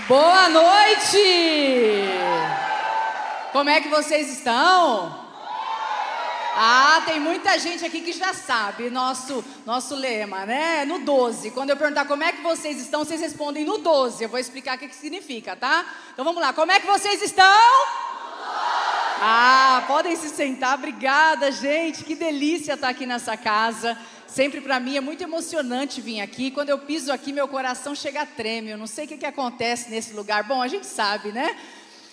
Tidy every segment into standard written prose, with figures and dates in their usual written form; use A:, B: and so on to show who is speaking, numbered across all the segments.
A: Boa noite! Como é que vocês estão? Ah, tem muita gente aqui que já sabe nosso lema, né? No 12. Quando eu perguntar como é que vocês estão, vocês respondem no 12. Eu vou explicar o que significa, tá? Então vamos lá. Como é que vocês estão? Ah, podem se sentar. Obrigada, gente. Que delícia estar aqui nessa casa. Sempre para mim é muito emocionante vir aqui. Quando eu piso aqui, meu coração chega a tremer. Eu não sei o que acontece nesse lugar. Bom, a gente sabe, né?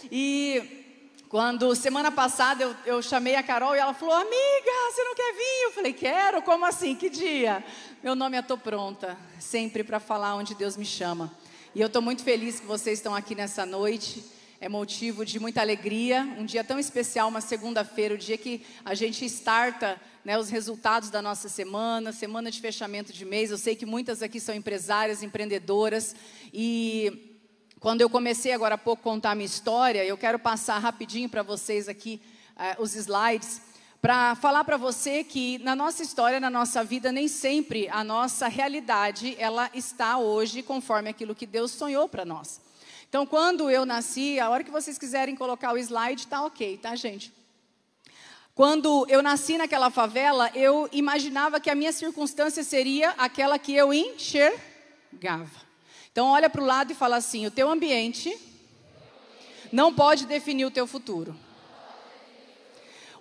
A: E quando semana passada eu chamei a Carol e ela falou: amiga, você não quer vir? Eu falei: quero. Como assim? Que dia? Meu nome é Tô Pronta. Sempre para falar onde Deus me chama. E eu estou muito feliz que vocês estão aqui nessa noite. É motivo de muita alegria, um dia tão especial, uma segunda-feira, o dia que a gente starta, né, os resultados da nossa semana de fechamento de mês. Eu sei que muitas aqui são empresárias, empreendedoras, e quando eu comecei agora há pouco a contar a minha história, eu quero passar rapidinho para vocês aqui os slides, para falar para você que na nossa história, na nossa vida, nem sempre a nossa realidade, ela está hoje conforme aquilo que Deus sonhou para nós. Então, quando eu nasci, a hora que vocês quiserem colocar o slide, tá ok, tá, gente? Quando eu nasci naquela favela, eu imaginava que a minha circunstância seria aquela que eu enxergava. Então, olha para o lado e fala assim: o teu ambiente não pode definir o teu futuro.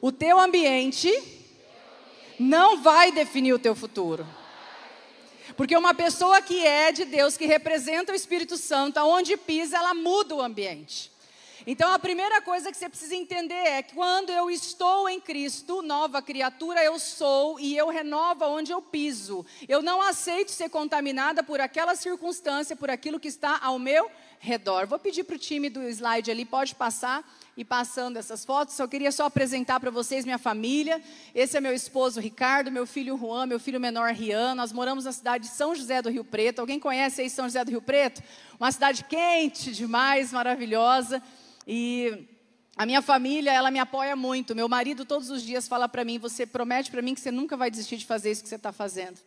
A: O teu ambiente não vai definir o teu futuro. Porque uma pessoa que é de Deus, que representa o Espírito Santo, aonde pisa, ela muda o ambiente. Então, a primeira coisa que você precisa entender é que quando eu estou em Cristo, nova criatura eu sou, e eu renovo onde eu piso. Eu não aceito ser contaminada por aquela circunstância, por aquilo que está ao meu redor. Vou pedir para o time do slide ali, pode passar. E passando essas fotos, eu queria só apresentar para vocês minha família. Esse é meu esposo Ricardo, meu filho Juan, meu filho menor Rian. Nós moramos na cidade de São José do Rio Preto. Alguém conhece aí São José do Rio Preto? Uma cidade quente demais, maravilhosa. E a minha família, ela me apoia muito. Meu marido todos os dias fala para mim: você promete para mim que você nunca vai desistir de fazer isso que você está fazendo.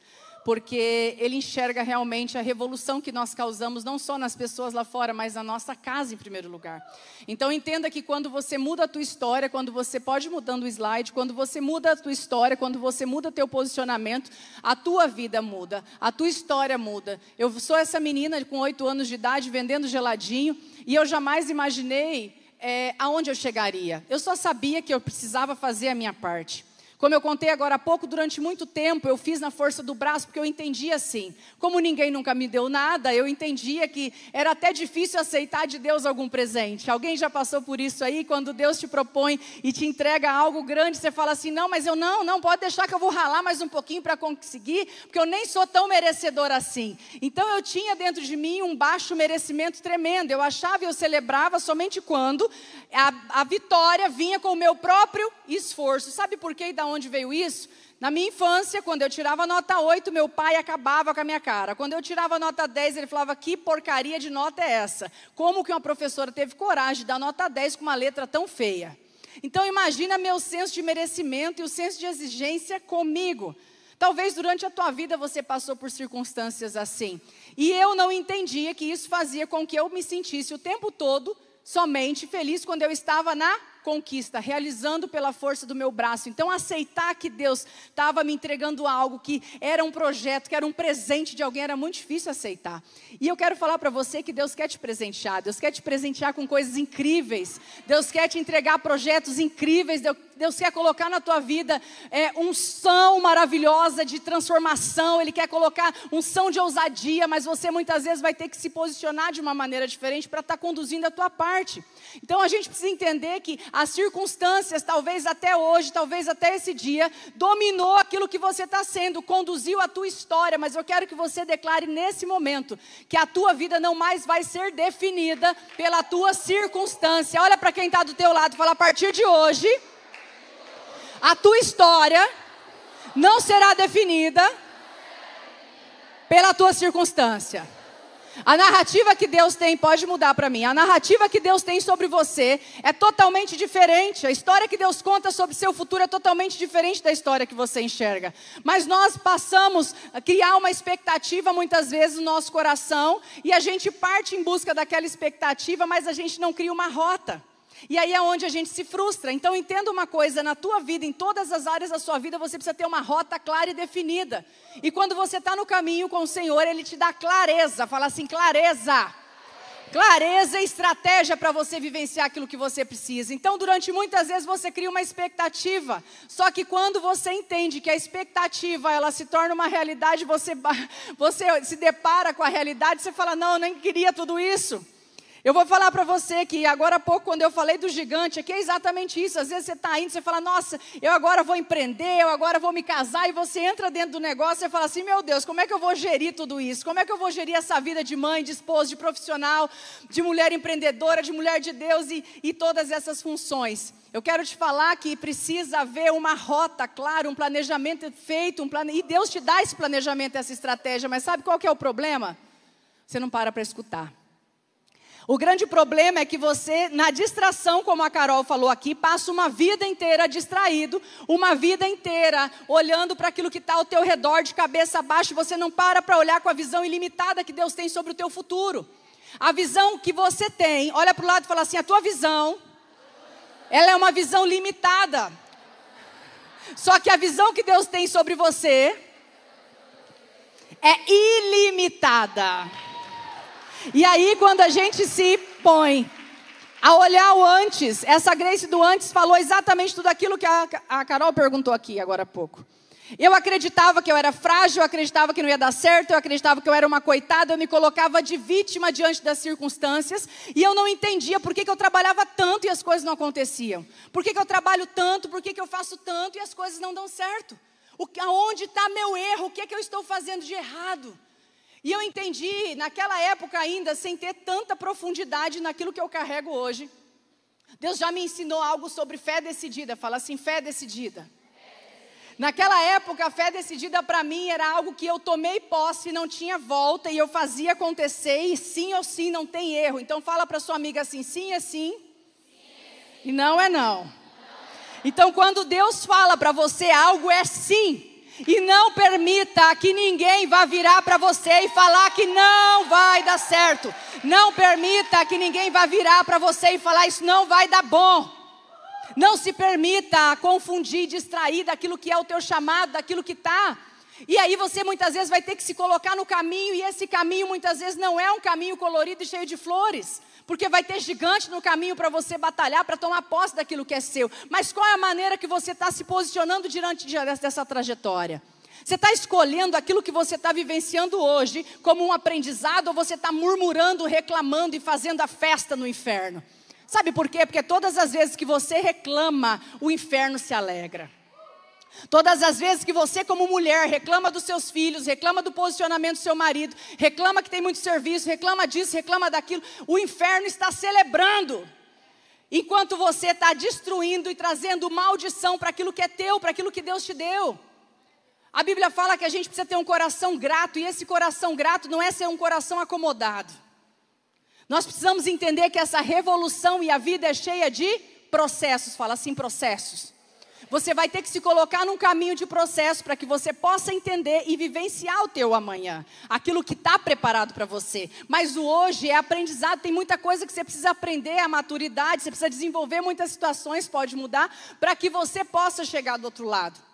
A: Porque ele enxerga realmente a revolução que nós causamos, não só nas pessoas lá fora, mas na nossa casa em primeiro lugar. Então entenda que quando você muda a tua história, quando você pode mudando o slide, quando você muda a tua história, quando você muda teu posicionamento, a tua vida muda, a tua história muda. Eu sou essa menina com 8 anos de idade vendendo geladinho e eu jamais imaginei aonde eu chegaria. Eu só sabia que eu precisava fazer a minha parte. Como eu contei agora há pouco, durante muito tempo eu fiz na força do braço, porque eu entendia assim. Como ninguém nunca me deu nada, eu entendia que era até difícil aceitar de Deus algum presente. Alguém já passou por isso aí? Quando Deus te propõe e te entrega algo grande, você fala assim: não, mas eu não, pode deixar que eu vou ralar mais um pouquinho para conseguir, porque eu nem sou tão merecedor assim. Então eu tinha dentro de mim um baixo merecimento tremendo. Eu achava e eu celebrava somente quando a vitória vinha com o meu próprio esforço. Sabe por quê e da onde veio isso? Na minha infância, quando eu tirava nota 8, meu pai acabava com a minha cara. Quando eu tirava nota 10, ele falava: que porcaria de nota é essa? Como que uma professora teve coragem de dar nota 10 com uma letra tão feia? Então imagina meu senso de merecimento e o senso de exigência comigo. Talvez durante a tua vida você passou por circunstâncias assim. E eu não entendia que isso fazia com que eu me sentisse o tempo todo somente feliz quando eu estava na conquista, realizando pela força do meu braço. Então aceitar que Deus estava me entregando algo, que era um projeto, que era um presente de alguém, era muito difícil aceitar. E eu quero falar para você que Deus quer te presentear. Deus quer te presentear com coisas incríveis. Deus quer te entregar projetos incríveis. Deus quer colocar na tua vida unção maravilhosa de transformação. Ele quer colocar unção de ousadia, mas você muitas vezes vai ter que se posicionar de uma maneira diferente para estar conduzindo a tua parte. Então a gente precisa entender que as circunstâncias, talvez até hoje, talvez até esse dia, dominou aquilo que você está sendo, conduziu a tua história, mas eu quero que você declare nesse momento que a tua vida não mais vai ser definida pela tua circunstância. Olha para quem está do teu lado e fala: a partir de hoje, a tua história não será definida pela tua circunstância. A narrativa que Deus tem, pode mudar para mim, a narrativa que Deus tem sobre você é totalmente diferente. A história que Deus conta sobre seu futuro é totalmente diferente da história que você enxerga. Mas nós passamos a criar uma expectativa muitas vezes no nosso coração e a gente parte em busca daquela expectativa, mas a gente não cria uma rota. E aí é onde a gente se frustra. Então entenda uma coisa, na tua vida, em todas as áreas da sua vida, você precisa ter uma rota clara e definida. E quando você está no caminho com o Senhor, Ele te dá clareza. Fala assim, clareza. Clareza e estratégia para você vivenciar aquilo que você precisa. Então durante muitas vezes você cria uma expectativa. Só que quando você entende que a expectativa ela se torna uma realidade, você se depara com a realidade, você fala, não, eu nem queria tudo isso. Eu vou falar para você que agora há pouco, quando eu falei do gigante, aqui é exatamente isso. Às vezes você está indo, você fala, nossa, eu agora vou empreender, eu agora vou me casar. E você entra dentro do negócio e fala assim, meu Deus, como é que eu vou gerir tudo isso? Como é que eu vou gerir essa vida de mãe, de esposa, de profissional, de mulher empreendedora, de mulher de Deus e todas essas funções? Eu quero te falar que precisa haver uma rota clara, um planejamento feito, e Deus te dá esse planejamento, essa estratégia. Mas sabe qual que é o problema? Você não para escutar. O grande problema é que você, na distração, como a Carol falou aqui, passa uma vida inteira distraído, uma vida inteira olhando para aquilo que está ao teu redor, de cabeça abaixo, e você não para olhar com a visão ilimitada que Deus tem sobre o teu futuro. A visão que você tem, olha para o lado e fala assim, a tua visão, ela é uma visão limitada. Só que a visão que Deus tem sobre você é ilimitada. E aí quando a gente se põe a olhar o antes, essa Grace do antes falou exatamente tudo aquilo que a Carol perguntou aqui agora há pouco. Eu acreditava que eu era frágil, eu acreditava que não ia dar certo, eu acreditava que eu era uma coitada, eu me colocava de vítima diante das circunstâncias e eu não entendia por que eu trabalhava tanto e as coisas não aconteciam. Por que eu trabalho tanto, por que eu faço tanto e as coisas não dão certo. Aonde está meu erro, o que eu estou fazendo de errado? E eu entendi, naquela época ainda, sem ter tanta profundidade naquilo que eu carrego hoje, Deus já me ensinou algo sobre fé decidida. Fala assim, fé decidida. Naquela época, a fé decidida para mim era algo que eu tomei posse, não tinha volta, e eu fazia acontecer, e sim ou sim, não tem erro. Então fala para sua amiga assim, sim é sim, e não é não. Então quando Deus fala para você algo é sim. E não permita que ninguém vá virar para você e falar que não vai dar certo. Não permita que ninguém vá virar para você e falar isso não vai dar bom. Não se permita confundir, distrair daquilo que é o teu chamado, daquilo que está. E aí você muitas vezes vai ter que se colocar no caminho e esse caminho muitas vezes não é um caminho colorido e cheio de flores. Porque vai ter gigante no caminho para você batalhar, para tomar posse daquilo que é seu. Mas qual é a maneira que você está se posicionando diante dessa trajetória? Você está escolhendo aquilo que você está vivenciando hoje como um aprendizado ou você está murmurando, reclamando e fazendo a festa no inferno? Sabe por quê? Porque todas as vezes que você reclama, o inferno se alegra. Todas as vezes que você como mulher reclama dos seus filhos, reclama do posicionamento do seu marido, reclama que tem muito serviço, reclama disso, reclama daquilo, o inferno está celebrando. Enquanto você está destruindo e trazendo maldição para aquilo que é teu, para aquilo que Deus te deu. A Bíblia fala que a gente precisa ter um coração grato, e esse coração grato não é ser um coração acomodado. Nós precisamos entender que essa revolução e a vida é cheia de processos, fala assim, processos. Você vai ter que se colocar num caminho de processo para que você possa entender e vivenciar o teu amanhã. Aquilo que está preparado para você. Mas o hoje é aprendizado, tem muita coisa que você precisa aprender, a maturidade, você precisa desenvolver muitas situações, pode mudar, para que você possa chegar do outro lado.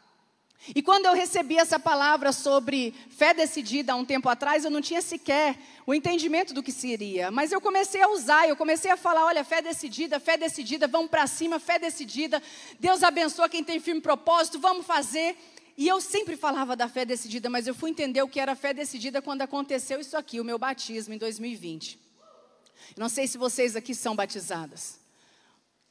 A: E quando eu recebi essa palavra sobre fé decidida há um tempo atrás, eu não tinha sequer o entendimento do que seria. Mas eu comecei a usar, eu comecei a falar, olha, fé decidida, vamos para cima, fé decidida. Deus abençoa quem tem firme propósito, vamos fazer. E eu sempre falava da fé decidida, mas eu fui entender o que era fé decidida quando aconteceu isso aqui, o meu batismo em 2020. Não sei se vocês aqui são batizadas.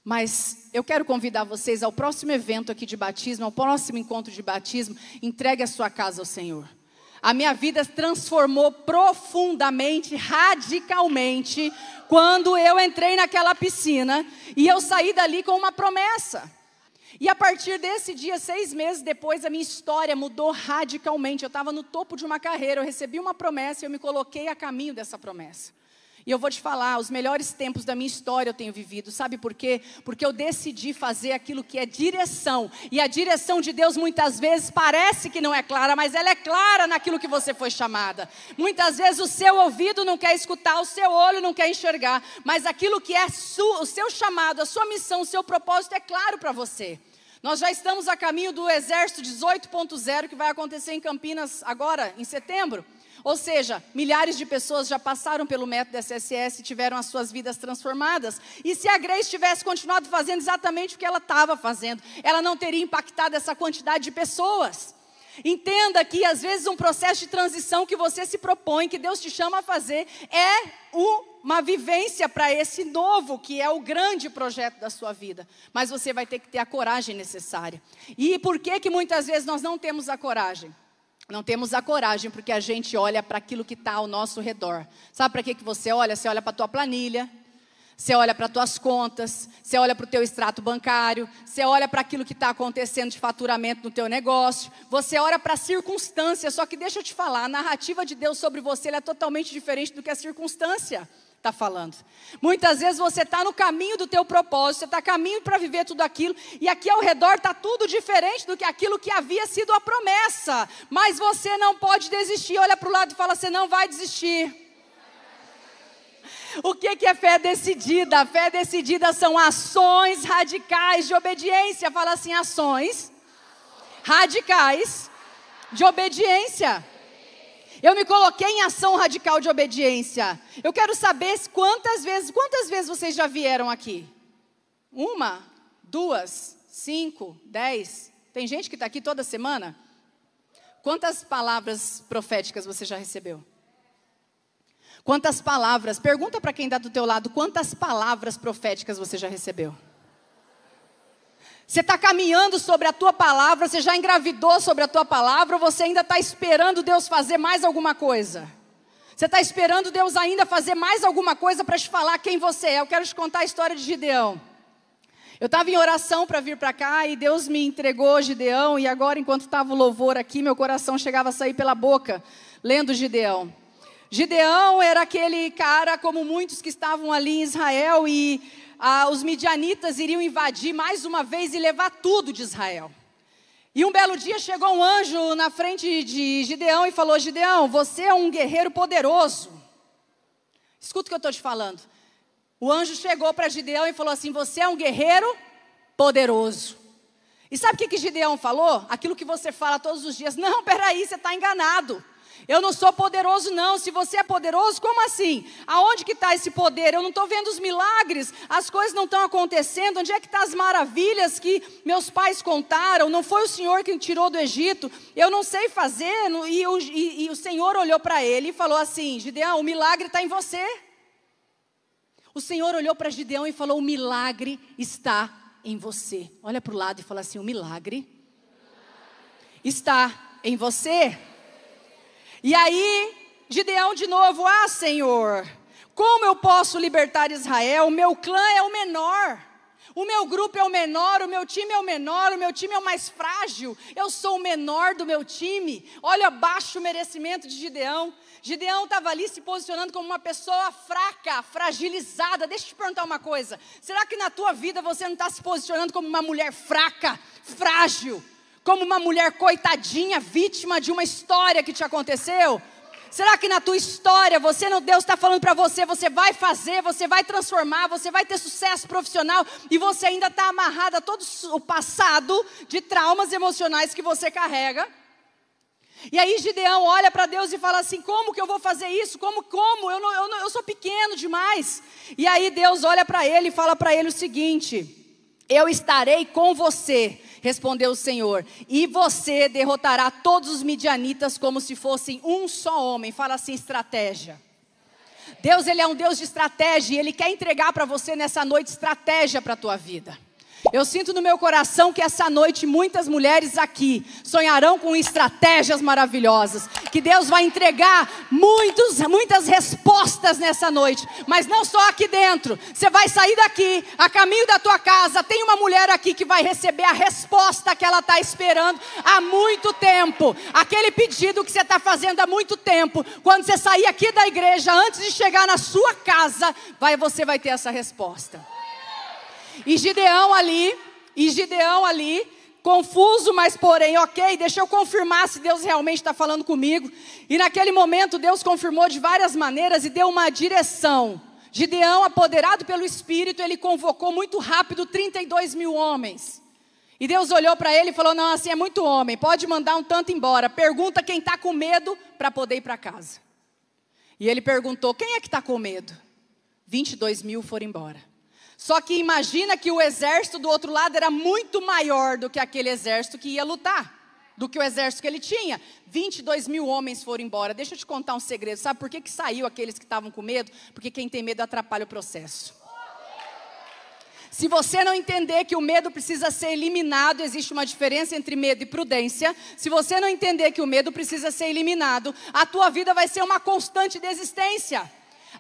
A: Mas eu quero convidar vocês ao próximo evento aqui de batismo, ao próximo encontro de batismo, entregue a sua casa ao Senhor. A minha vida transformou profundamente, radicalmente, quando eu entrei naquela piscina e eu saí dali com uma promessa. E a partir desse dia, 6 meses depois, a minha história mudou radicalmente. Eu estava no topo de uma carreira, eu recebi uma promessa e eu me coloquei a caminho dessa promessa. E eu vou te falar, os melhores tempos da minha história eu tenho vivido. Sabe por quê? Porque eu decidi fazer aquilo que é direção. E a direção de Deus muitas vezes parece que não é clara, mas ela é clara naquilo que você foi chamada. Muitas vezes o seu ouvido não quer escutar, o seu olho não quer enxergar. Mas aquilo que é o seu chamado, a sua missão, o seu propósito é claro para você. Nós já estamos a caminho do Exército 18.0, que vai acontecer em Campinas agora, em setembro. Ou seja, milhares de pessoas já passaram pelo método SSS e tiveram as suas vidas transformadas. E se a Grace tivesse continuado fazendo exatamente o que ela estava fazendo, ela não teria impactado essa quantidade de pessoas. Entenda que às vezes um processo de transição que você se propõe, que Deus te chama a fazer, é uma vivência para esse novo, que é o grande projeto da sua vida. Mas você vai ter que ter a coragem necessária. E por que muitas vezes nós não temos a coragem? Não temos a coragem porque a gente olha para aquilo que está ao nosso redor. Sabe para que você olha? Você olha para a tua planilha, você olha para as tuas contas, você olha para o teu extrato bancário, você olha para aquilo que está acontecendo de faturamento no teu negócio, você olha para a circunstância. Só que deixa eu te falar, a narrativa de Deus sobre você ela é totalmente diferente do que a circunstância está falando. Muitas vezes você está no caminho do teu propósito, você está no caminho para viver tudo aquilo, e aqui ao redor está tudo diferente do que aquilo que havia sido a promessa, mas você não pode desistir. Olha para o lado e fala, você não vai desistir. O que é fé decidida? A fé decidida são ações radicais de obediência. Fala assim, ações radicais de obediência. Eu me coloquei em ação radical de obediência. Eu quero saber quantas vezes vocês já vieram aqui? 1, 2, 5, 10? Tem gente que está aqui toda semana? Quantas palavras proféticas você já recebeu? Quantas palavras? Pergunta para quem está do teu lado, quantas palavras proféticas você já recebeu? Você está caminhando sobre a tua palavra, você já engravidou sobre a tua palavra, ou você ainda está esperando Deus fazer mais alguma coisa? Você está esperando Deus ainda fazer mais alguma coisa para te falar quem você é? Eu quero te contar a história de Gideão. Eu estava em oração para vir para cá e Deus me entregou Gideão, e agora enquanto estava o louvor aqui, meu coração chegava a sair pela boca, lendo Gideão. Gideão era aquele cara, como muitos que estavam ali em Israel, e os midianitas iriam invadir mais uma vez e levar tudo de Israel. E um belo dia chegou um anjo na frente de Gideão e falou, Gideão, você é um guerreiro poderoso. Escuta o que eu estou te falando. O anjo chegou para Gideão e falou assim, você é um guerreiro poderoso. E sabe o que Gideão falou? Aquilo que você fala todos os dias. Não, peraí, você está enganado. Eu não sou poderoso não, se você é poderoso, como assim? Aonde que está esse poder? Eu não estou vendo os milagres, as coisas não estão acontecendo, onde é que estão as maravilhas que meus pais contaram? Não foi o Senhor que me tirou do Egito? Eu não sei fazer, e o Senhor olhou para ele e falou assim, Gideão, o milagre está em você. O Senhor olhou para Gideão e falou, o milagre está em você. Olha para o lado e fala assim, o milagre está em você. E aí, Gideão de novo, Senhor, como eu posso libertar Israel? O meu clã é o menor, o meu grupo é o menor, o meu time é o menor, o meu time é o mais frágil, eu sou o menor do meu time. Olha abaixo o merecimento de Gideão. Gideão estava ali se posicionando como uma pessoa fraca, fragilizada. Deixa eu te perguntar uma coisa, será que na tua vida você não está se posicionando como uma mulher fraca, frágil? Como uma mulher coitadinha, vítima de uma história que te aconteceu? Será que na tua história, Deus está falando para você, você vai fazer, você vai transformar, você vai ter sucesso profissional, e você ainda está amarrada a todo o passado de traumas emocionais que você carrega? E aí Gideão olha para Deus e fala assim, como que eu vou fazer isso? Como? Eu sou pequeno demais. E aí Deus olha para ele e fala para ele o seguinte, eu estarei com você, respondeu o Senhor, e você derrotará todos os midianitas como se fossem um só homem. Fala assim, estratégia. Deus, Ele é um Deus de estratégia, e Ele quer entregar para você nessa noite estratégia para a tua vida. Eu sinto no meu coração que essa noite muitas mulheres aqui sonharão com estratégias maravilhosas. Que Deus vai entregar muitas respostas nessa noite. Mas não só aqui dentro. Você vai sair daqui, a caminho da tua casa, tem uma mulher aqui que vai receber a resposta que ela está esperando há muito tempo. Aquele pedido que você está fazendo há muito tempo. Quando você sair aqui da igreja, antes de chegar na sua casa, você vai ter essa resposta. E Gideão ali, confuso, mas porém, ok, deixa eu confirmar se Deus realmente está falando comigo. E naquele momento Deus confirmou de várias maneiras e deu uma direção. Gideão, apoderado pelo Espírito, ele convocou muito rápido 32 mil homens. E Deus olhou para ele e falou, não, assim é muito homem, pode mandar um tanto embora. Pergunta quem está com medo para poder ir para casa. E ele perguntou, quem é que está com medo? 22 mil foram embora. Só que imagina que o exército do outro lado era muito maior do que aquele exército que ia lutar, do que o exército que ele tinha. 22 mil homens foram embora. Deixa eu te contar um segredo. Sabe por que saiu aqueles que estavam com medo? Porque quem tem medo atrapalha o processo. Se você não entender que o medo precisa ser eliminado, existe uma diferença entre medo e prudência. Se você não entender que o medo precisa ser eliminado, a tua vida vai ser uma constante desistência.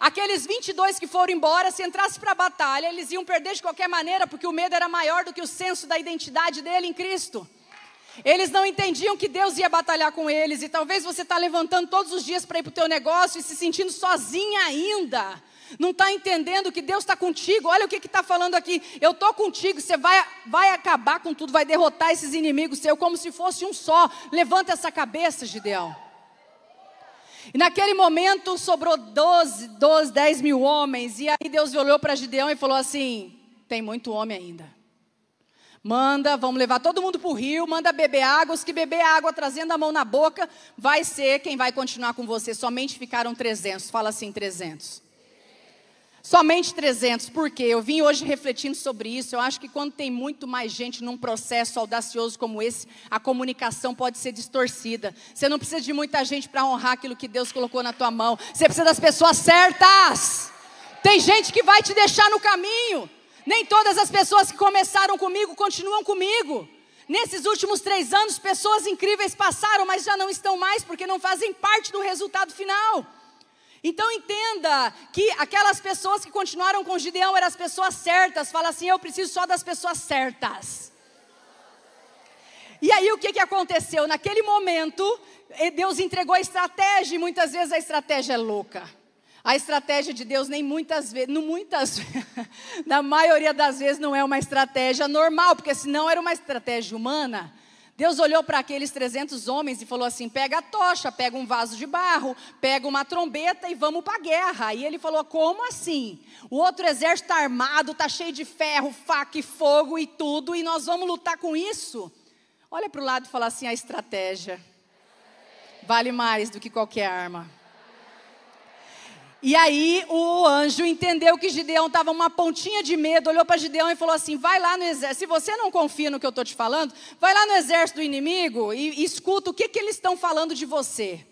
A: Aqueles 22 que foram embora, se entrasse para a batalha, eles iam perder de qualquer maneira, porque o medo era maior do que o senso da identidade dele em Cristo. Eles não entendiam que Deus ia batalhar com eles, e talvez você está levantando todos os dias para ir para o teu negócio e se sentindo sozinha ainda. Não está entendendo que Deus está contigo. Olha o que está falando aqui. Eu estou contigo, você vai acabar com tudo, vai derrotar esses inimigos seus como se fosse um só. Levanta essa cabeça, Gideão. E naquele momento sobrou 10 mil homens. E aí Deus olhou para Gideão e falou assim, tem muito homem ainda. Manda, vamos levar todo mundo para o rio, manda beber água. Os que beber água trazendo a mão na boca, vai ser quem vai continuar com você. Somente ficaram 300, fala assim, 300. Somente 300, por quê? Eu vim hoje refletindo sobre isso. Eu acho que quando tem muito mais gente num processo audacioso como esse, a comunicação pode ser distorcida. Você não precisa de muita gente para honrar aquilo que Deus colocou na tua mão. Você precisa das pessoas certas. Tem gente que vai te deixar no caminho. Nem todas as pessoas que começaram comigo continuam comigo. Nesses últimos 3 anos, pessoas incríveis passaram, mas já não estão mais, porque não fazem parte do resultado final. Então entenda que aquelas pessoas que continuaram com Gideão eram as pessoas certas. Fala assim, eu preciso só das pessoas certas. E aí o que aconteceu? Naquele momento, Deus entregou a estratégia, e muitas vezes a estratégia é louca. A estratégia de Deus na maioria das vezes não é uma estratégia normal, porque senão era uma estratégia humana. Deus olhou para aqueles 300 homens e falou assim, pega a tocha, pega um vaso de barro, pega uma trombeta e vamos para a guerra. E ele falou, como assim? O outro exército está armado, está cheio de ferro, faca e fogo e tudo, e nós vamos lutar com isso? Olha para o lado e fala assim, a estratégia vale mais do que qualquer arma. E aí o anjo entendeu que Gideão estava uma pontinha de medo, olhou para Gideão e falou assim, vai lá no exército, se você não confia no que eu estou te falando, vai lá no exército do inimigo e escuta o que eles estão falando de você.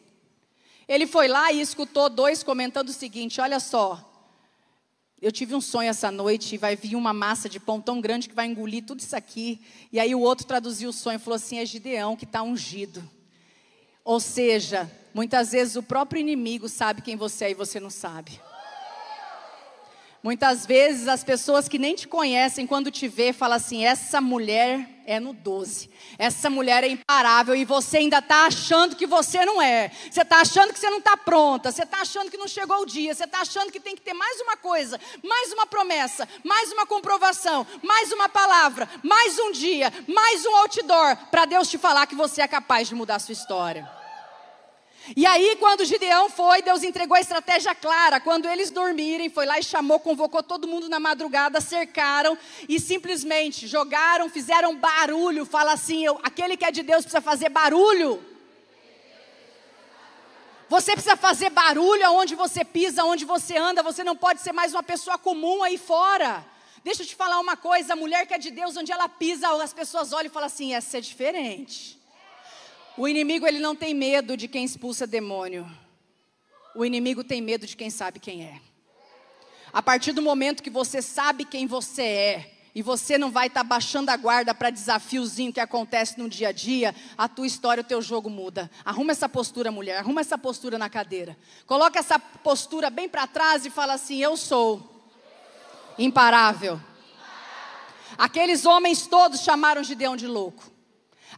A: Ele foi lá e escutou 2 comentando o seguinte, olha só, eu tive um sonho essa noite e vai vir uma massa de pão tão grande que vai engolir tudo isso aqui. E aí o outro traduziu o sonho e falou assim, é Gideão que está ungido. Ou seja, muitas vezes o próprio inimigo sabe quem você é e você não sabe. Muitas vezes as pessoas que nem te conhecem, quando te vê, falam assim, essa mulher é no 12. Essa mulher é imparável e você ainda está achando que você não é. Você está achando que você não está pronta. Você está achando que não chegou o dia. Você está achando que tem que ter mais uma coisa, mais uma promessa, mais uma comprovação, mais uma palavra, mais um dia, mais um outdoor, para Deus te falar que você é capaz de mudar a sua história. E aí quando Gideão foi, Deus entregou a estratégia clara. Quando eles dormirem, foi lá e chamou, convocou todo mundo na madrugada, cercaram e simplesmente jogaram, fizeram barulho. Fala assim, aquele que é de Deus precisa fazer barulho. Você precisa fazer barulho aonde você pisa, aonde você anda. Você não pode ser mais uma pessoa comum aí fora. Deixa eu te falar uma coisa, a mulher que é de Deus, onde ela pisa, as pessoas olham e falam assim, essa é diferente. O inimigo, ele não tem medo de quem expulsa demônio. O inimigo tem medo de quem sabe quem é. A partir do momento que você sabe quem você é, e você não vai estar baixando a guarda para desafiozinho que acontece no dia a dia, a tua história, o teu jogo muda. Arruma essa postura, mulher, arruma essa postura na cadeira. Coloca essa postura bem para trás e fala assim: eu sou imparável. Aqueles homens todos chamaram Gideão de louco.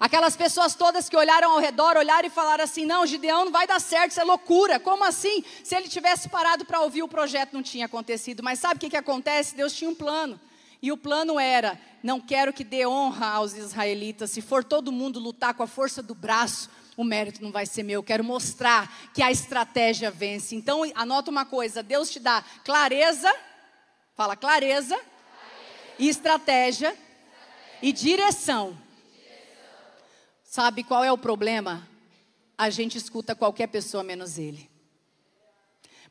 A: Aquelas pessoas todas que olharam ao redor, olharam e falaram assim: não, Gideão não vai dar certo, isso é loucura. Como assim? Se ele tivesse parado para ouvir, o projeto não tinha acontecido. Mas sabe o que acontece? Deus tinha um plano. E o plano era: não quero que dê honra aos israelitas. Se for todo mundo lutar com a força do braço, o mérito não vai ser meu. Eu quero mostrar que a estratégia vence. Então, anota uma coisa: Deus te dá clareza, fala clareza, e estratégia, e direção. Sabe qual é o problema? A gente escuta qualquer pessoa menos ele.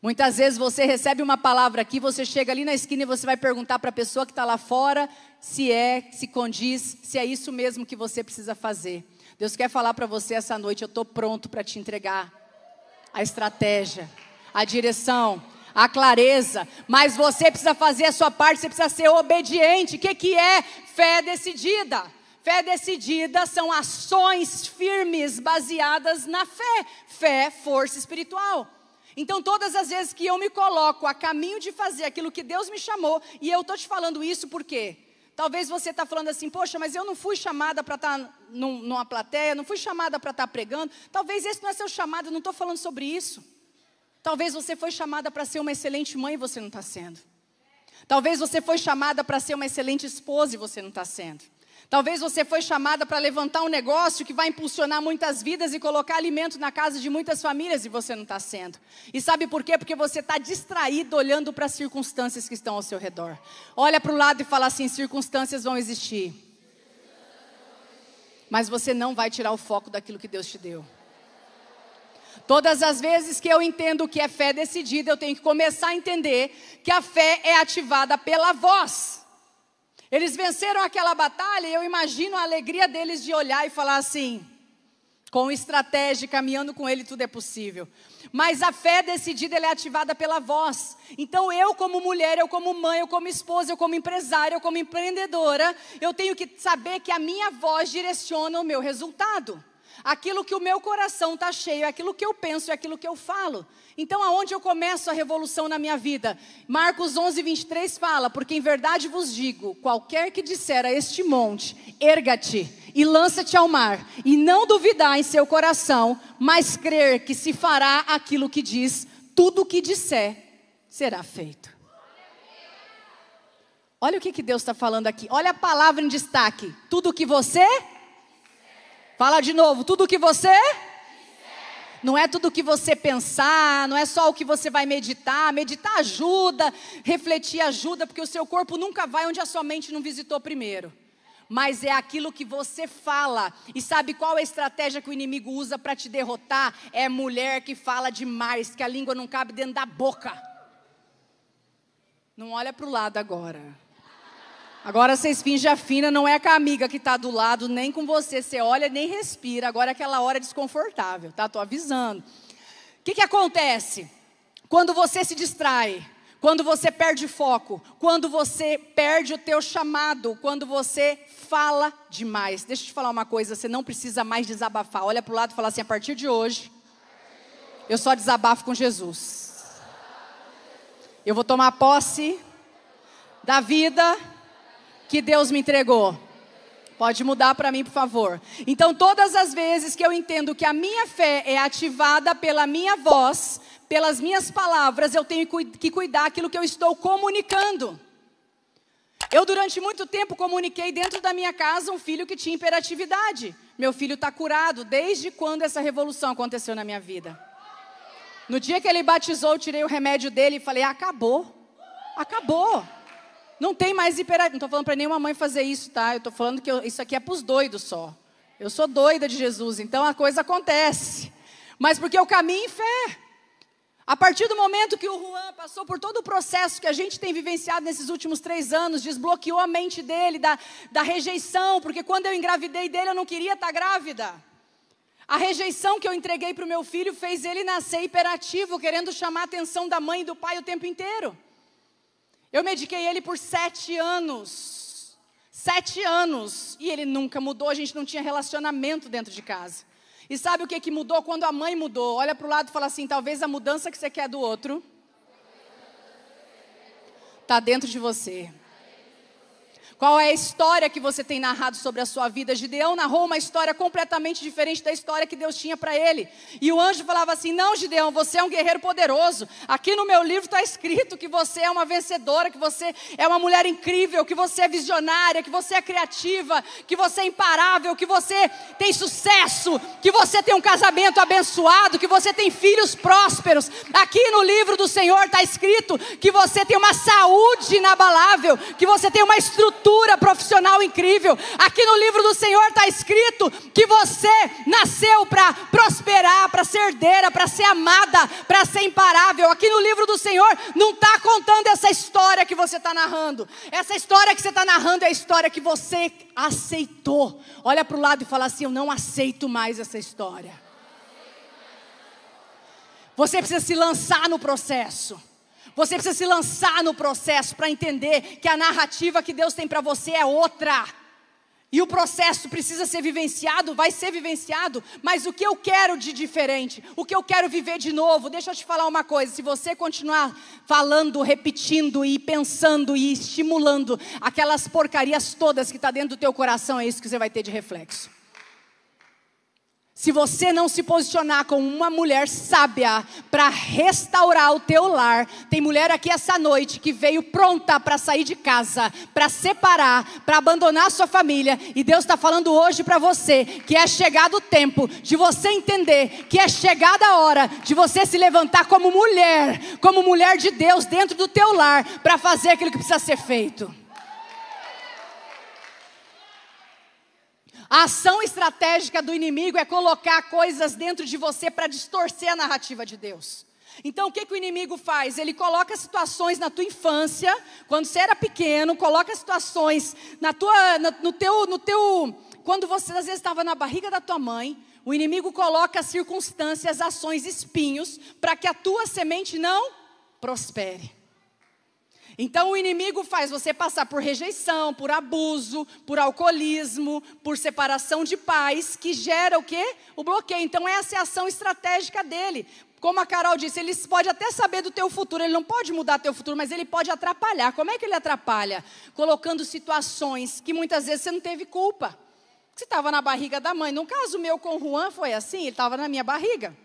A: Muitas vezes você recebe uma palavra aqui, você chega ali na esquina e você vai perguntar para a pessoa que está lá fora se condiz, se é isso mesmo que você precisa fazer. Deus quer falar para você essa noite: eu estou pronto para te entregar a estratégia, a direção, a clareza, mas você precisa fazer a sua parte, você precisa ser obediente. O que é fé decidida? Fé decidida são ações firmes baseadas na fé. Fé, força espiritual. Então todas as vezes que eu me coloco a caminho de fazer aquilo que Deus me chamou, e eu estou te falando isso porque talvez você está falando assim: poxa, mas eu não fui chamada para estar numa plateia, não fui chamada para estar pregando. Talvez esse não é seu chamado, eu não estou falando sobre isso. Talvez você foi chamada para ser uma excelente mãe e você não está sendo. Talvez você foi chamada para ser uma excelente esposa e você não está sendo. Talvez você foi chamada para levantar um negócio que vai impulsionar muitas vidas e colocar alimento na casa de muitas famílias e você não está sendo. E sabe por quê? Porque você está distraído olhando para as circunstâncias que estão ao seu redor. Olha para o lado e fala assim: circunstâncias vão existir, mas você não vai tirar o foco daquilo que Deus te deu. Todas as vezes que eu entendo o que é fé decidida, eu tenho que começar a entender que a fé é ativada pela voz. Eles venceram aquela batalha e eu imagino a alegria deles de olhar e falar assim: com estratégia, caminhando com ele, tudo é possível. Mas a fé decidida, ela é ativada pela voz. Então eu como mulher, eu como mãe, eu como esposa, eu como empresária, eu como empreendedora, eu tenho que saber que a minha voz direciona o meu resultado. Aquilo que o meu coração está cheio, aquilo que eu penso, é aquilo que eu falo. Então aonde eu começo a revolução na minha vida? Marcos 11:23 fala: porque em verdade vos digo, qualquer que disser a este monte, erga-te e lança-te ao mar, e não duvidar em seu coração, mas crer que se fará aquilo que diz, tudo o que disser será feito. Olha o que Deus está falando aqui, olha a palavra em destaque: tudo o que você... Fala de novo: tudo o que você... Não é tudo o que você pensar, não é só o que você vai meditar. Meditar ajuda, refletir ajuda, porque o seu corpo nunca vai onde a sua mente não visitou primeiro. Mas é aquilo que você fala. E sabe qual é a estratégia que o inimigo usa para te derrotar? É mulher que fala demais, que a língua não cabe dentro da boca. Não olha para o lado agora. Agora vocês fingem a fina, não é com a amiga que está do lado, nem com você. Você olha nem respira. Agora é aquela hora desconfortável, tá? Estou avisando. O que acontece? Quando você se distrai, quando você perde foco, quando você perde o teu chamado, quando você fala demais. Deixa eu te falar uma coisa, você não precisa mais desabafar. Olha para o lado e fala assim: a partir de hoje, eu só desabafo com Jesus. Eu vou tomar posse da vida que Deus me entregou. Pode mudar para mim, por favor. Então, todas as vezes que eu entendo que a minha fé é ativada pela minha voz, pelas minhas palavras, eu tenho que cuidar daquilo que eu estou comunicando. Eu, durante muito tempo, comuniquei dentro da minha casa um filho que tinha hiperatividade. Meu filho está curado. Desde quando essa revolução aconteceu na minha vida? No dia que ele batizou, eu tirei o remédio dele e falei: acabou. Acabou. Não tem mais hiperatividade. Não estou falando para nenhuma mãe fazer isso, tá? Eu estou falando que isso aqui é para os doidos só. Eu sou doida de Jesus, então a coisa acontece. Mas porque eu caminho em fé. A partir do momento que o Juan passou por todo o processo que a gente tem vivenciado nesses últimos 3 anos, desbloqueou a mente dele da rejeição, porque quando eu engravidei dele eu não queria estar grávida. A rejeição que eu entreguei para o meu filho fez ele nascer hiperativo, querendo chamar a atenção da mãe e do pai o tempo inteiro. Eu mediquei ele por 7 anos. 7 anos, e ele nunca mudou, a gente não tinha relacionamento dentro de casa. E sabe o que mudou? Quando a mãe mudou, olha para o lado e fala assim, talvez a mudança que você quer do outro está dentro de você. Qual é a história que você tem narrado sobre a sua vida? Gideão narrou uma história completamente diferente da história que Deus tinha para ele. E o anjo falava assim, não, Gideão, você é um guerreiro poderoso. Aqui no meu livro está escrito que você é uma vencedora, que você é uma mulher incrível, que você é visionária, que você é criativa, que você é imparável, que você tem sucesso, que você tem um casamento abençoado, que você tem filhos prósperos. Aqui no livro do Senhor está escrito que você tem uma saúde inabalável, que você tem uma estrutura profissional incrível. Aqui no livro do Senhor está escrito que você nasceu para prosperar, para ser herdeira, para ser amada, para ser imparável. Aqui no livro do Senhor não está contando essa história que você está narrando. Essa história que você está narrando é a história que você aceitou. Olha para o lado e fala assim, eu não aceito mais essa história. Você precisa se lançar no processo. Você precisa se lançar no processo para entender que a narrativa que Deus tem para você é outra. E o processo precisa ser vivenciado, vai ser vivenciado, mas o que eu quero de diferente, o que eu quero viver de novo, deixa eu te falar uma coisa, se você continuar falando, repetindo e pensando e estimulando aquelas porcarias todas que está dentro do teu coração, é isso que você vai ter de reflexo. Se você não se posicionar como uma mulher sábia para restaurar o teu lar, tem mulher aqui essa noite que veio pronta para sair de casa, para separar, para abandonar a sua família. E Deus está falando hoje para você que é chegado o tempo de você entender que é chegada a hora de você se levantar como mulher de Deus dentro do teu lar para fazer aquilo que precisa ser feito. A ação estratégica do inimigo é colocar coisas dentro de você para distorcer a narrativa de Deus. Então o que o inimigo faz? Ele coloca situações na tua infância, quando você era pequeno, coloca situações quando você às vezes estava na barriga da tua mãe, o inimigo coloca circunstâncias, ações, espinhos, para que a tua semente não prospere. Então o inimigo faz você passar por rejeição, por abuso, por alcoolismo, por separação de pais, que gera o quê? O bloqueio. Então essa é a ação estratégica dele. Como a Carol disse, ele pode até saber do teu futuro, ele não pode mudar teu futuro, mas ele pode atrapalhar. Como é que ele atrapalha? Colocando situações que muitas vezes você não teve culpa. Você estava na barriga da mãe. No caso meu com o Juan foi assim, ele estava na minha barriga.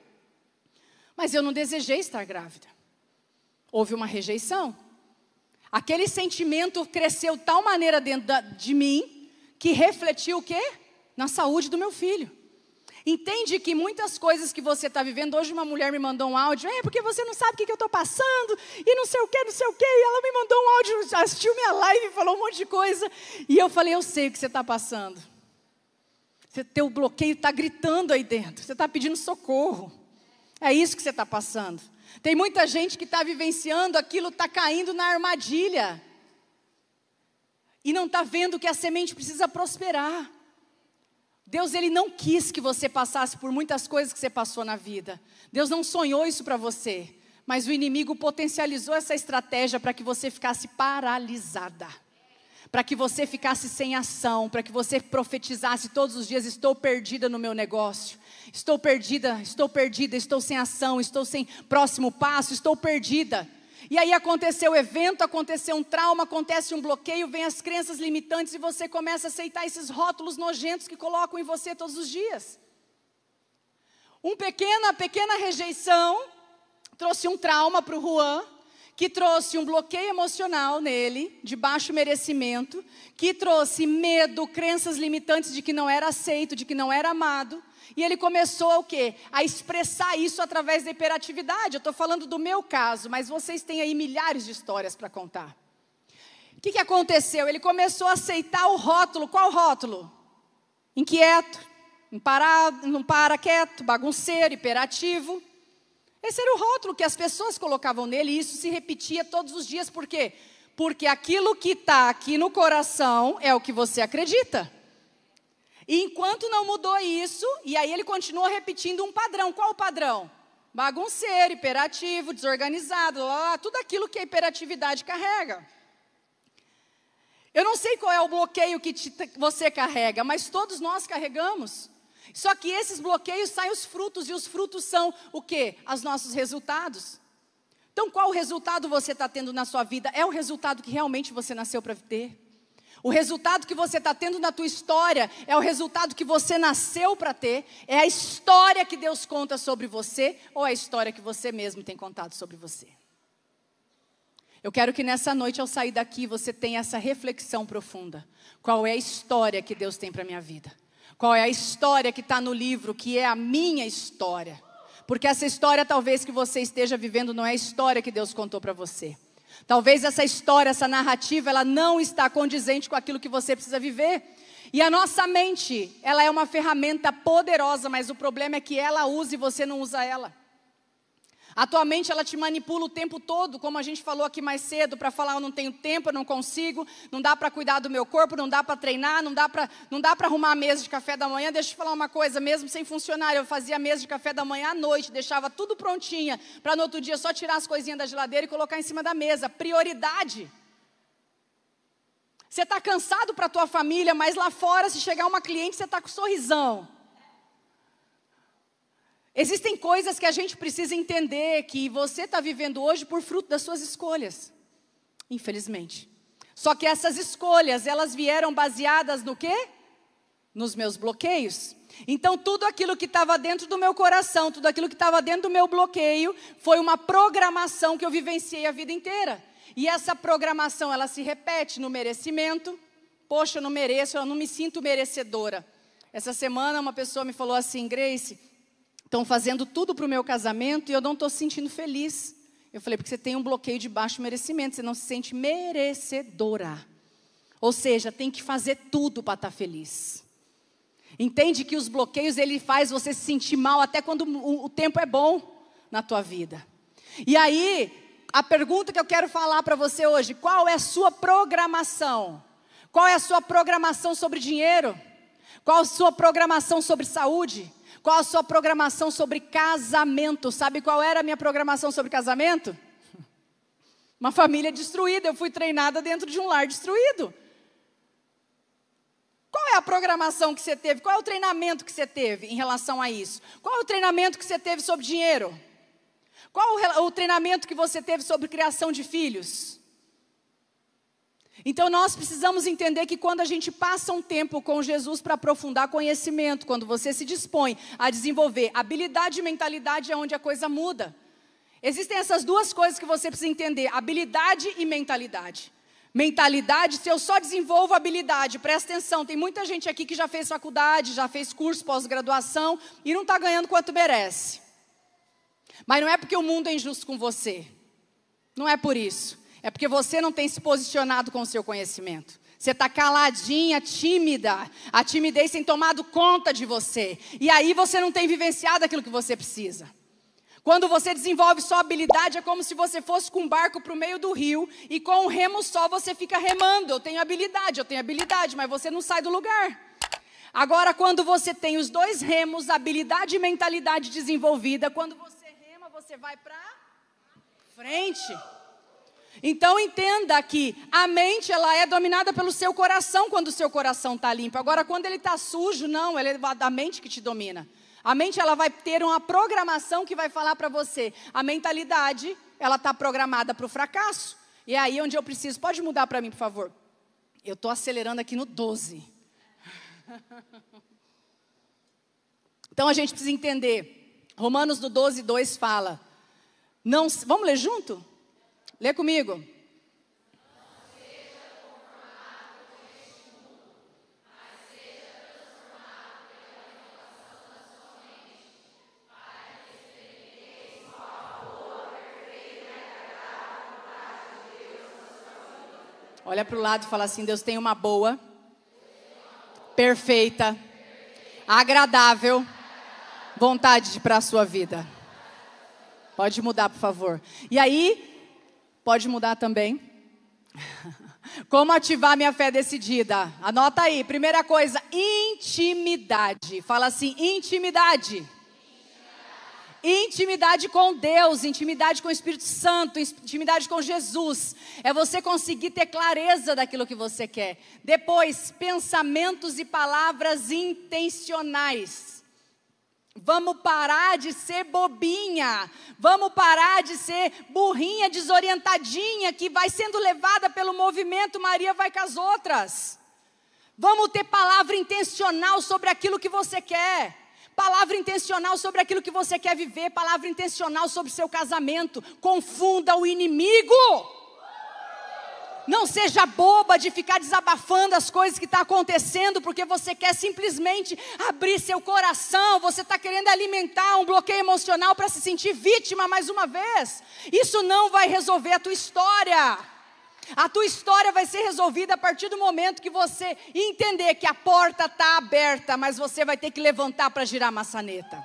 A: Mas eu não desejei estar grávida. Houve uma rejeição. Aquele sentimento cresceu de tal maneira dentro de mim, que refletiu o quê? Na saúde do meu filho. Entende que muitas coisas que você está vivendo, hoje uma mulher me mandou um áudio, porque você não sabe o que eu estou passando, e não sei o que, e ela me mandou um áudio, assistiu minha live, falou um monte de coisa, e eu falei, eu sei o que você está passando. Teu bloqueio está gritando aí dentro, você está pedindo socorro, é isso que você está passando. Tem muita gente que está vivenciando aquilo, está caindo na armadilha. E não está vendo que a semente precisa prosperar. Deus, Ele não quis que você passasse por muitas coisas que você passou na vida. Deus não sonhou isso para você. Mas o inimigo potencializou essa estratégia para que você ficasse paralisada. Para que você ficasse sem ação, para que você profetizasse todos os dias, estou perdida no meu negócio, estou perdida, estou sem ação, estou sem próximo passo, estou perdida. E aí aconteceu o evento, aconteceu um trauma, acontece um bloqueio, vem as crenças limitantes e você começa a aceitar esses rótulos nojentos que colocam em você todos os dias. Uma pequena rejeição trouxe um trauma para o Juan, que trouxe um bloqueio emocional nele, de baixo merecimento, que trouxe medo, crenças limitantes de que não era aceito, de que não era amado. E ele começou o quê? A expressar isso através da hiperatividade. Eu estou falando do meu caso, mas vocês têm aí milhares de histórias para contar. O que aconteceu? Ele começou a aceitar o rótulo. Qual rótulo? Inquieto, não para quieto, bagunceiro, hiperativo. Esse era o rótulo que as pessoas colocavam nele e isso se repetia todos os dias. Por quê? Porque aquilo que está aqui no coração é o que você acredita. E enquanto não mudou isso, e aí ele continua repetindo um padrão. Qual o padrão? Bagunceiro, hiperativo, desorganizado, tudo aquilo que a hiperatividade carrega. Eu não sei qual é o bloqueio que você carrega, mas todos nós carregamos. Só que esses bloqueios saem os frutos, e os frutos são o quê? Os nossos resultados. Então, qual resultado você está tendo na sua vida? É o resultado que realmente você nasceu para ter? O resultado que você está tendo na tua história é o resultado que você nasceu para ter? É a história que Deus conta sobre você, ou é a história que você mesmo tem contado sobre você? Eu quero que nessa noite, ao sair daqui, você tenha essa reflexão profunda. Qual é a história que Deus tem para a minha vida? Qual é a história que está no livro, que é a minha história? Porque essa história talvez que você esteja vivendo não é a história que Deus contou para você. Talvez essa história, essa narrativa, ela não está condizente com aquilo que você precisa viver. E a nossa mente, ela é uma ferramenta poderosa, mas o problema é que ela usa e você não usa ela. A tua mente, ela te manipula o tempo todo, como a gente falou aqui mais cedo, para falar, eu não tenho tempo, eu não consigo, não dá para cuidar do meu corpo, não dá para treinar, não dá para arrumar a mesa de café da manhã. Deixa eu te falar uma coisa, mesmo sem funcionário, eu fazia a mesa de café da manhã à noite, deixava tudo prontinha, para no outro dia só tirar as coisinhas da geladeira e colocar em cima da mesa. Prioridade. Você está cansado para a tua família, mas lá fora, se chegar uma cliente, você está com sorrisão. Existem coisas que a gente precisa entender que você está vivendo hoje por fruto das suas escolhas, infelizmente. Só que essas escolhas, elas vieram baseadas no quê? Nos meus bloqueios. Então tudo aquilo que estava dentro do meu coração, tudo aquilo que estava dentro do meu bloqueio, foi uma programação que eu vivenciei a vida inteira. E essa programação, ela se repete no merecimento. Poxa, eu não mereço, eu não me sinto merecedora. Essa semana uma pessoa me falou assim, Grace, estão fazendo tudo para o meu casamento e eu não estou se sentindo feliz. Eu falei, porque você tem um bloqueio de baixo merecimento, você não se sente merecedora. Ou seja, tem que fazer tudo para estar feliz. Entende que os bloqueios, ele faz você se sentir mal até quando o tempo é bom na tua vida. E aí, a pergunta que eu quero falar para você hoje, qual é a sua programação? Qual é a sua programação sobre dinheiro? Qual a sua programação sobre saúde? Qual a sua programação sobre casamento? Sabe qual era a minha programação sobre casamento? Uma família destruída. Eu fui treinada dentro de um lar destruído. Qual é a programação que você teve? Qual é o treinamento que você teve em relação a isso? Qual é o treinamento que você teve sobre dinheiro? Qual o treinamento que você teve sobre criação de filhos? Então nós precisamos entender que quando a gente passa um tempo com Jesus para aprofundar conhecimento, quando você se dispõe a desenvolver habilidade e mentalidade, é onde a coisa muda. Existem essas duas coisas que você precisa entender, habilidade e mentalidade. Mentalidade, se eu só desenvolvo habilidade, presta atenção, tem muita gente aqui que já fez faculdade, já fez curso, pós-graduação e não está ganhando quanto merece. Mas não é porque o mundo é injusto com você, não é por isso. É porque você não tem se posicionado com o seu conhecimento. Você está caladinha, tímida. A timidez tem tomado conta de você. E aí você não tem vivenciado aquilo que você precisa. Quando você desenvolve sua habilidade, é como se você fosse com um barco para o meio do rio. E com um remo só você fica remando. Eu tenho habilidade, mas você não sai do lugar. Agora, quando você tem os dois remos, habilidade e mentalidade desenvolvida, quando você rema, você vai para frente. Então entenda que a mente, ela é dominada pelo seu coração quando o seu coração está limpo. Agora quando ele está sujo, não, ele é da mente que te domina. A mente, ela vai ter uma programação que vai falar para você. A mentalidade, ela está programada para o fracasso. E é aí onde eu preciso, pode mudar para mim por favor. Eu estou acelerando aqui no 12. Então a gente precisa entender. Romanos no 12:2 fala. Não, vamos ler junto? Lê comigo. Olha para o lado e fala assim, Deus tem uma boa, perfeita, agradável vontade para a sua vida. Pode mudar, por favor. E aí... Pode mudar também. Como ativar minha fé decidida? Anota aí. Primeira coisa, intimidade. Fala assim, intimidade. Intimidade com Deus, intimidade com o Espírito Santo, intimidade com Jesus. É você conseguir ter clareza daquilo que você quer. Depois, pensamentos e palavras intencionais. Vamos parar de ser bobinha. Vamos parar de ser burrinha, desorientadinha, que vai sendo levada pelo movimento, Maria vai com as outras. Vamos ter palavra intencional sobre aquilo que você quer. Palavra intencional sobre aquilo que você quer viver. Palavra intencional sobre seu casamento. Confunda o inimigo. Não seja boba de ficar desabafando as coisas que estão acontecendo, porque você quer simplesmente abrir seu coração. Você está querendo alimentar um bloqueio emocional para se sentir vítima mais uma vez. Isso não vai resolver a tua história. A tua história vai ser resolvida a partir do momento que você entender que a porta está aberta, mas você vai ter que levantar para girar a maçaneta.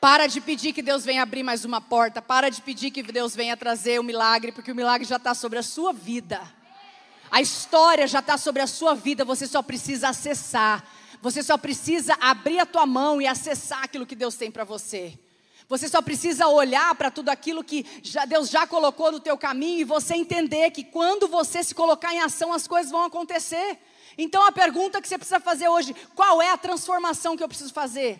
A: Para de pedir que Deus venha abrir mais uma porta. Para de pedir que Deus venha trazer o milagre, porque o milagre já está sobre a sua vida. A história já está sobre a sua vida, você só precisa acessar. Você só precisa abrir a tua mão e acessar aquilo que Deus tem para você. Você só precisa olhar para tudo aquilo que Deus já colocou no teu caminho e você entender que quando você se colocar em ação, as coisas vão acontecer. Então a pergunta que você precisa fazer hoje: qual é a transformação que eu preciso fazer?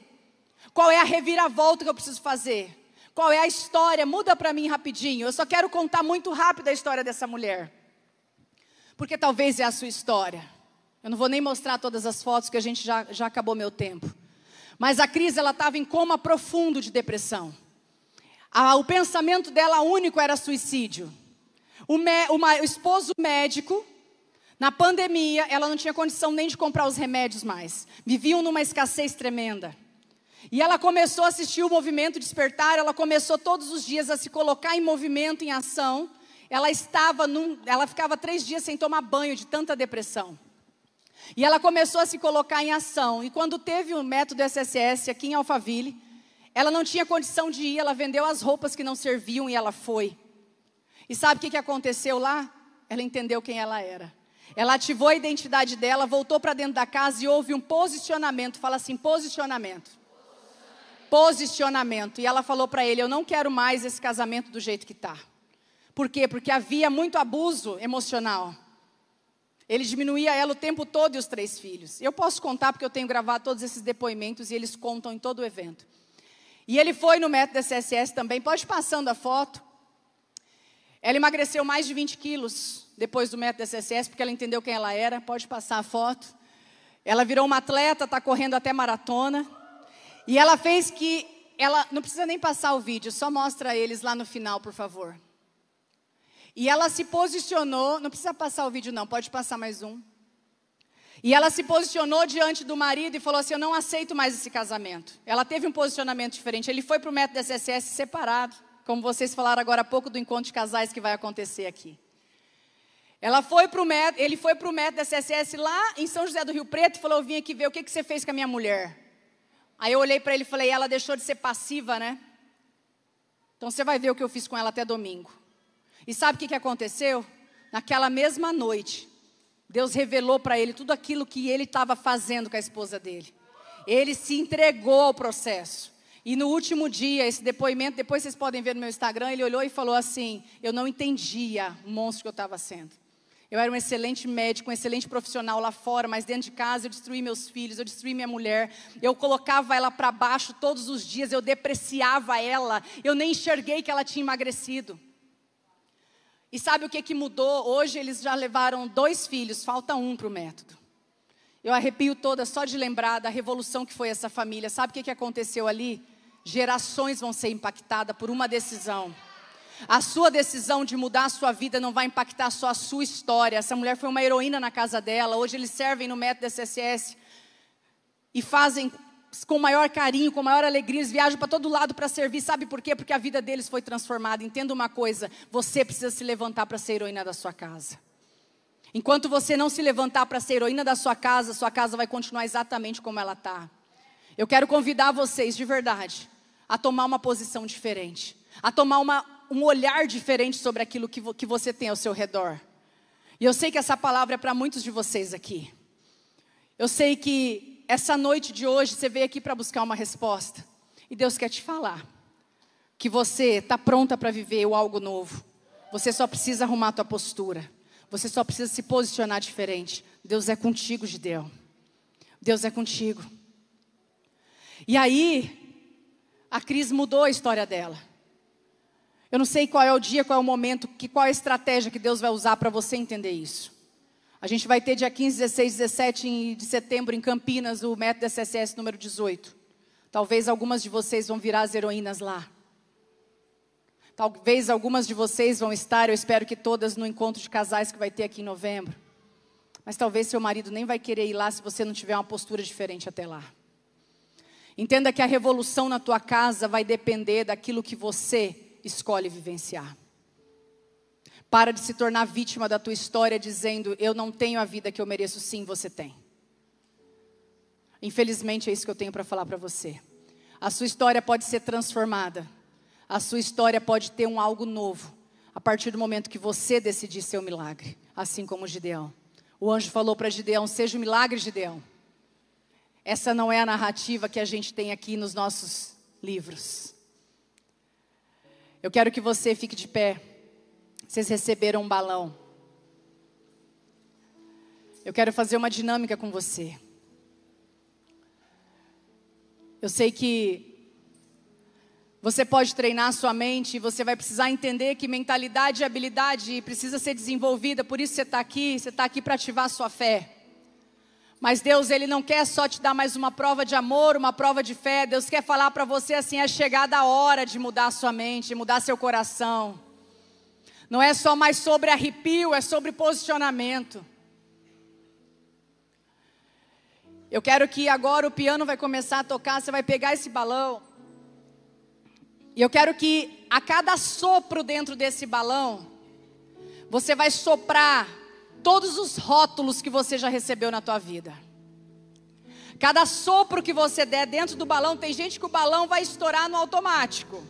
A: Qual é a reviravolta que eu preciso fazer? Qual é a história? Muda para mim rapidinho. Eu só quero contar muito rápido a história dessa mulher, porque talvez é a sua história. Eu não vou nem mostrar todas as fotos, que a gente já acabou meu tempo. Mas a Cris, ela estava em coma profundo de depressão. O pensamento dela único era suicídio. O esposo médico, na pandemia, ela não tinha condição nem de comprar os remédios mais. Viviam numa escassez tremenda. E ela começou a assistir o movimento Despertar, ela começou todos os dias a se colocar em movimento, em ação. Ela ficava 3 dias sem tomar banho de tanta depressão. E ela começou a se colocar em ação. E quando teve o método SSS aqui em Alphaville, ela não tinha condição de ir, ela vendeu as roupas que não serviam e ela foi. E sabe o que aconteceu lá? Ela entendeu quem ela era. Ela ativou a identidade dela, voltou para dentro da casa e houve um posicionamento. Fala assim, posicionamento. Posicionamento. E ela falou para ele: eu não quero mais esse casamento do jeito que está. Por quê? Porque havia muito abuso emocional. Ele diminuía ela o tempo todo e os 3 filhos. Eu posso contar porque eu tenho gravado todos esses depoimentos e eles contam em todo o evento. E ele foi no método SSS também. Pode ir passando a foto. Ela emagreceu mais de 20 quilos depois do método SSS, porque ela entendeu quem ela era. Pode passar a foto. Ela virou uma atleta, está correndo até maratona. E ela fez que... não precisa nem passar o vídeo, só mostra eles lá no final, por favor. E ela se posicionou, não precisa passar o vídeo não, pode passar mais um. E ela se posicionou diante do marido e falou assim: eu não aceito mais esse casamento. Ela teve um posicionamento diferente. Ele foi para o método SSS separado, como vocês falaram agora há pouco do encontro de casais que vai acontecer aqui. Ele foi para o método SSS lá em São José do Rio Preto e falou: eu vim aqui ver o que você fez com a minha mulher. Aí eu olhei para ele e falei: ela deixou de ser passiva, né? Então você vai ver o que eu fiz com ela até domingo. E sabe o que aconteceu? Naquela mesma noite, Deus revelou para ele tudo aquilo que ele estava fazendo com a esposa dele. Ele se entregou ao processo. E no último dia, esse depoimento, depois vocês podem ver no meu Instagram, ele olhou e falou assim: eu não entendia o monstro que eu estava sendo. Eu era um excelente médico, um excelente profissional lá fora, mas dentro de casa eu destruí meus filhos, eu destruí minha mulher. Eu colocava ela para baixo todos os dias, eu depreciava ela. Eu nem enxerguei que ela tinha emagrecido. E sabe o que mudou? Hoje eles já levaram 2 filhos, falta 1 para o método. Eu arrepio toda só de lembrar da revolução que foi essa família. Sabe o que aconteceu ali? Gerações vão ser impactadas por uma decisão. A sua decisão de mudar a sua vida não vai impactar só a sua história. Essa mulher foi uma heroína na casa dela. Hoje eles servem no método SSS e fazem com maior carinho, com maior alegria. Eles viajam para todo lado para servir. Sabe por quê? Porque a vida deles foi transformada. Entenda uma coisa: você precisa se levantar para ser heroína da sua casa. Enquanto você não se levantar para ser heroína da sua casa vai continuar exatamente como ela está. Eu quero convidar vocês de verdade a tomar uma posição diferente, a tomar um olhar diferente sobre aquilo que você tem ao seu redor. E eu sei que essa palavra é para muitos de vocês aqui. Eu sei que essa noite de hoje você veio aqui para buscar uma resposta. E Deus quer te falar que você está pronta para viver o algo novo. Você só precisa arrumar a tua postura. Você só precisa se posicionar diferente. Deus é contigo, Gideão. Deus é contigo. E aí, a Cris mudou a história dela. Eu não sei qual é o dia, qual é o momento, qual é a estratégia que Deus vai usar para você entender isso. A gente vai ter dia 15, 16, 17 de setembro em Campinas, o Método SSS número 18. Talvez algumas de vocês vão virar as heroínas lá. Talvez algumas de vocês vão estar, eu espero que todas, no encontro de casais que vai ter aqui em novembro. Mas talvez seu marido nem vai querer ir lá se você não tiver uma postura diferente até lá. Entenda que a revolução na tua casa vai depender daquilo que você escolhe vivenciar. Para de se tornar vítima da tua história dizendo, eu não tenho a vida que eu mereço. Sim, você tem. Infelizmente é isso que eu tenho para falar para você. A sua história pode ser transformada. A sua história pode ter um algo novo. A partir do momento que você decidir ser um milagre. Assim como Gideão. O anjo falou para Gideão, seja um milagre, Gideão. Essa não é a narrativa que a gente tem aqui nos nossos livros. Eu quero que você fique de pé. Vocês receberam um balão. Eu quero fazer uma dinâmica com você. Eu sei que você pode treinar a sua mente, você vai precisar entender que mentalidade e habilidade precisa ser desenvolvida, por isso você está aqui para ativar a sua fé. Mas Deus, Ele não quer só te dar mais uma prova de amor, uma prova de fé. Deus quer falar para você assim, é chegada a hora de mudar a sua mente, de mudar seu coração. Não é só mais sobre arrepio, é sobre posicionamento. Eu quero que agora o piano vai começar a tocar, você vai pegar esse balão. E eu quero que a cada sopro dentro desse balão, você vai soprar todos os rótulos que você já recebeu na tua vida. Cada sopro que você der dentro do balão, tem gente que o balão vai estourar no automático.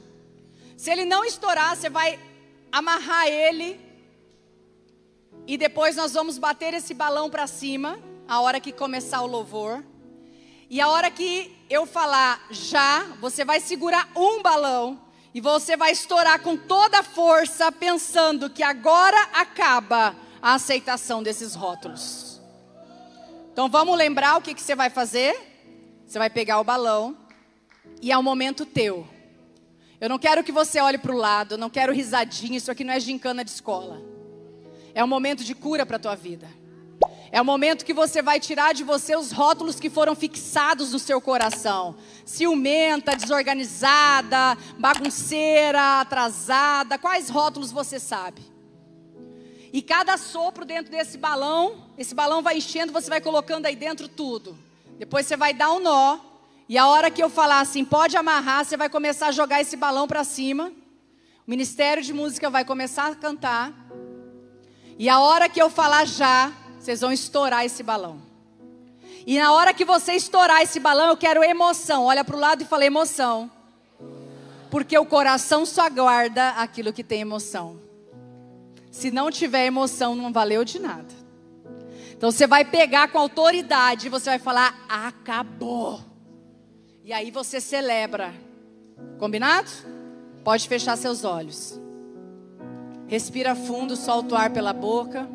A: Se ele não estourar, você vai amarrar ele. E depois nós vamos bater esse balão para cima, a hora que começar o louvor. E a hora que eu falar já, você vai segurar um balão e você vai estourar com toda a força, pensando que agora acaba a aceitação desses rótulos. Então vamos lembrar o que você vai fazer? Você vai pegar o balão e é um momento teu. Eu não quero que você olhe para o lado, não quero risadinha, isso aqui não é gincana de escola. É um momento de cura para a tua vida. É o momento que você vai tirar de você os rótulos que foram fixados no seu coração. Ciumenta, desorganizada, bagunceira, atrasada. Quais rótulos você sabe? E cada sopro dentro desse balão, esse balão vai enchendo, você vai colocando aí dentro tudo. Depois você vai dar um nó. E a hora que eu falar assim, pode amarrar, você vai começar a jogar esse balão para cima. O Ministério de Música vai começar a cantar. E a hora que eu falar já, vocês vão estourar esse balão. E na hora que você estourar esse balão, eu quero emoção. Olha para o lado e fala emoção. Porque o coração só guarda aquilo que tem emoção. Se não tiver emoção, não valeu de nada. Então você vai pegar com autoridade e você vai falar, acabou. E aí você celebra. Combinado? Pode fechar seus olhos. Respira fundo, solta o ar pela boca.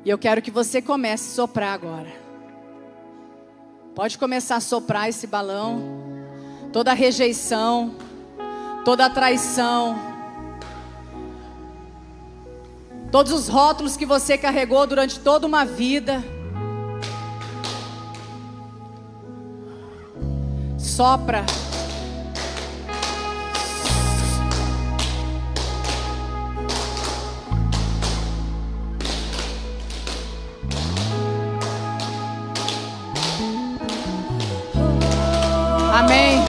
A: E eu quero que você comece a soprar agora. Pode começar a soprar esse balão. Toda a rejeição, toda a traição, todos os rótulos que você carregou durante toda uma vida. Sopra. Amém.